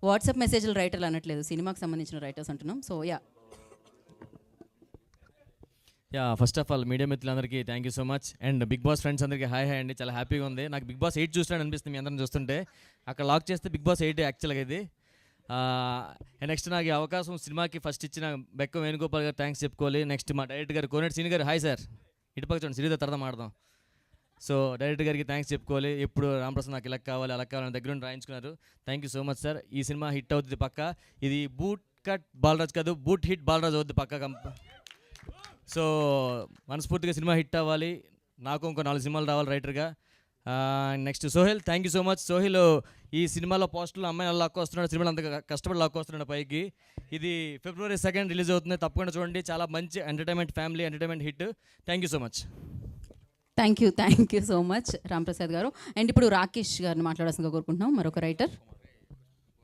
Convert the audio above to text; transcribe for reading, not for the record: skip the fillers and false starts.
WhatsApp మెసేజ్లు రైటర్లు అనట్లేదు, సినిమాకి సంబంధించిన రైటర్స్ అంటున్నాం. So first of all media మిత్రులందరికీ thank you so much. And Bigg Boss friends అందరికీ హాయ్ అండి. చాలా హ్యాపీగా ఉంది. నాకు బిగ్ బాస్ 8 చూసినాడు అనిపిస్తుంది మీ అందరం చూస్తుంటే. అక్కడ లాక్ చేస్తే బిగ్ బాస్ 8 యాక్చువల్గా ఇది. నెక్స్ట్ నాకు ఈ అవకాశం సినిమాకి ఫస్ట్ ఇచ్చిన బెక్క వేణుగోపాల్ గారు థ్యాంక్స్ చెప్పుకోవాలి. నెక్స్ట్ మా డైరెక్టర్ గారు కోనేటి సీని గారు, హాయ్ సార్, ఇటుపక్క చూడండి, సిరీతో తర్వాత మాడదాం. సో డైరెక్టర్ గారికి థ్యాంక్స్ చెప్పుకోవాలి. ఎప్పుడు రామప్రసాద్ నాకు ఇలా కావాలి అలా కావాలని దగ్గర నుండి రాయించుకున్నారు. Thank you so much sir. ఈ సినిమా హిట్ అవుతుంది పక్క. ఇది బూట్ కట్ బాలరాజ్ కాదు, బూట్ హిట్ బాలరాజ్ అవుద్ది పక్క. సో మనస్ఫూర్తిగా సినిమా హిట్ అవ్వాలి. నాకు ఇంకో 4 సినిమాలు రావాలి రైటర్గా. Next Sohel, thank you so much. Sohel ఈ సినిమాలో పోస్టులు అమ్మాయి అలా లాక్కు వస్తున్నాడు, సినిమాలో అంత కష్టపడి లాక్కు వస్తున్నాడు పైకి. ఇది February 2 రిలీజ్ అవుతుంది, తప్పకుండా చూడండి. చాలా మంచి entertainment, family entertainment hit. Thank you so much. Thank you so much Ramprasad గారు. అండ్ ఇప్పుడు రాకేష్ గారిని మాట్లాడాల్సిందిగా కోరుకుంటున్నాం, మరొక రైటర్.